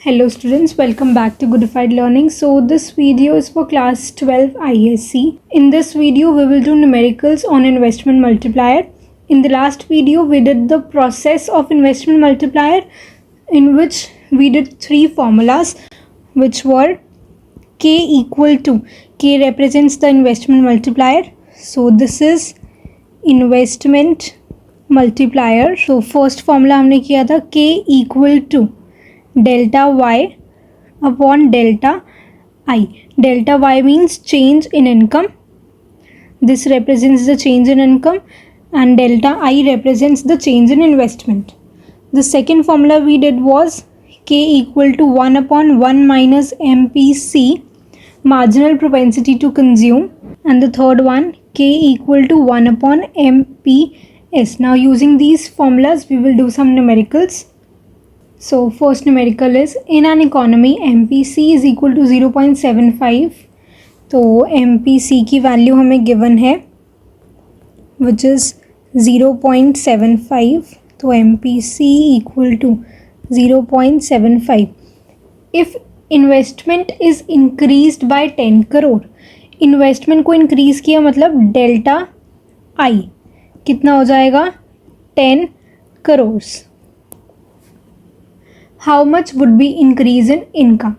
Hello students, welcome back to Goodified Learning. So this video is for class 12 ISC. In this video we will do numericals on investment multiplier. In the last video we did the process of investment multiplier in which we did three formulas which were K equal to, K represents the investment multiplier. So this is investment multiplier. So first formula हमने किया था K equal to delta y upon delta I. Delta y means change in income. This represents the change in income and delta I represents the change in investment. The second formula we did was K equal to 1 upon 1 minus MPC, marginal propensity to consume, and the third one K equal to 1 upon MPS. Now using these formulas we will do some numericals. So first numerical is in an economy MPC is equal to 0.75. तो MPC की value हमें given है which is 0.75. तो MPC equal to 0.75. If investment is increased by 10 crore, investment को increase किया मतलब delta आई कितना हो जाएगा 10 crore. How much would be increase in income.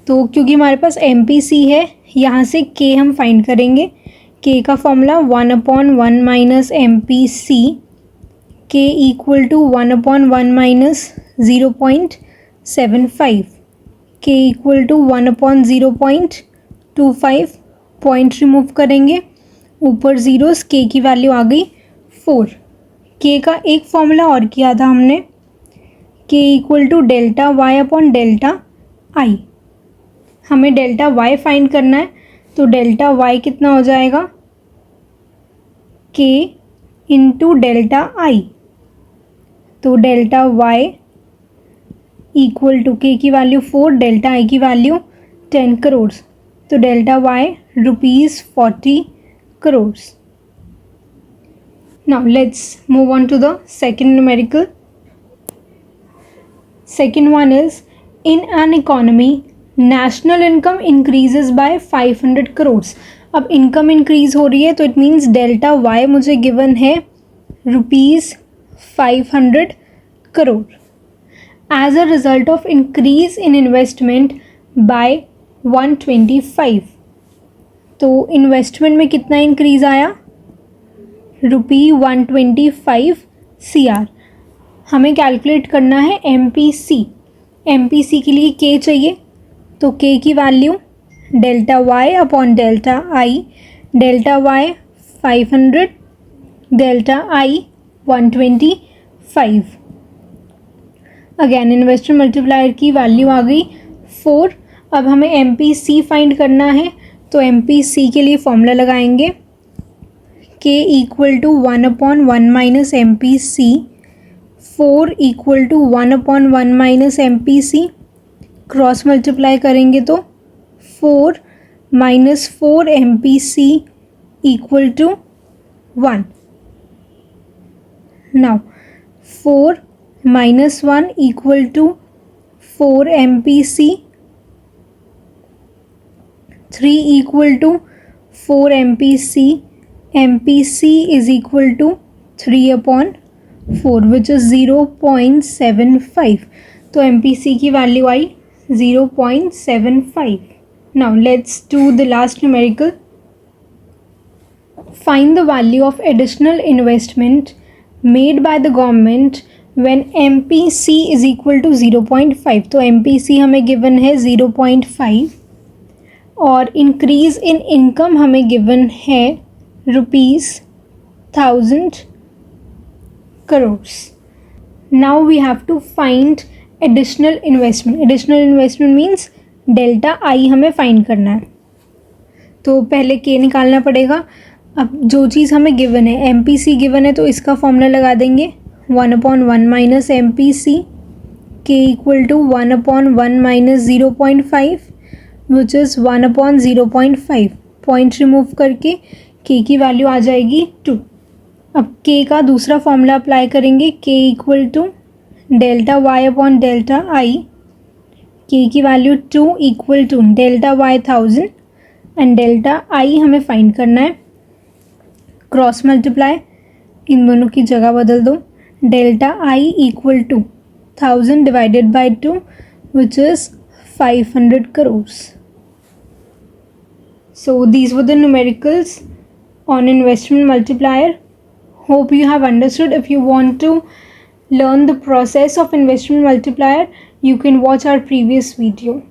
तो क्योंकि हमारे पास MPC है यहाँ से K हम फाइंड करेंगे. K का formula 1 upon 1 minus MPC, K equal to 1 upon 1 minus 0.75, K equal to 1 upon 0.25. Point remove करेंगे, ऊपर जीरोस, K की वैल्यू आ गई 4. K का एक फॉर्मूला और किया था हमने K equal to delta Y upon delta I. हमें डेल्टा वाई फाइंड करना है तो डेल्टा वाई कितना हो जाएगा K इंटू डेल्टा आई. तो delta Y equal to K की वैल्यू 4, डेल्टा आई की वैल्यू 10 करोड़. तो delta Y ₹40 crore. Now let's move on to the second numerical. Second one is in an economy national income increases by 500 crores. अब income increase हो रही है तो it means delta Y मुझे given है ₹500 crore. As a result of increase in investment by 125. तो investment में कितना इंक्रीज आया ₹125 CR. हमें कैलकुलेट करना है MPC. MPC के लिए K चाहिए तो K की value delta Y upon delta I. Delta Y 500, delta I 125. Again investment multiplier की वैल्यू आ गई 4. अब हमें MPC फाइंड करना है तो MPC के लिए फॉर्मूला लगाएंगे K equal to 1 upon 1 minus MPC, 4 equal to 1 upon 1 minus MPC. Cross multiply करेंगे तो 4 minus 4 MPC equal to 1. Now 4 minus 1 equal to 4 MPC, 3 equal to 4 MPC. MPC is equal to 3 upon 4 which is 0.75. तो MPC की value आई 0.75. Now let's do the last numerical. Find the value of additional investment made by the government when MPC is equal to 0.5. तो MPC हमें given है 0.5 और increase in income हमें given है ₹1000 crores. Now we have to find additional investment. Additional investment means delta I हमें find करना है. तो पहले K निकालना पड़ेगा. अब जो चीज़ हमें गिवन है MPC गिवन है तो इसका फॉर्मूला लगा देंगे 1 upon 1 minus MPC, K equal to 1 upon 1 minus 0.5 which is 1 upon 0.5. Point remove करके K की वैल्यू आ जाएगी 2. अब K का दूसरा फॉर्मूला अप्लाई करेंगे K equal to delta Y upon delta I. k की value 2 equal to delta y 1000 and delta i हमें फाइंड करना है. क्रॉस मल्टीप्लाई, इन दोनों की जगह बदल दो. Delta i equal to 1000 divided by 2 which is 500 crores. So these were the numericals on investment multiplier. Hope you have understood. If you want to learn the process of investment multiplier, you can watch our previous video.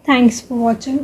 Thanks for watching.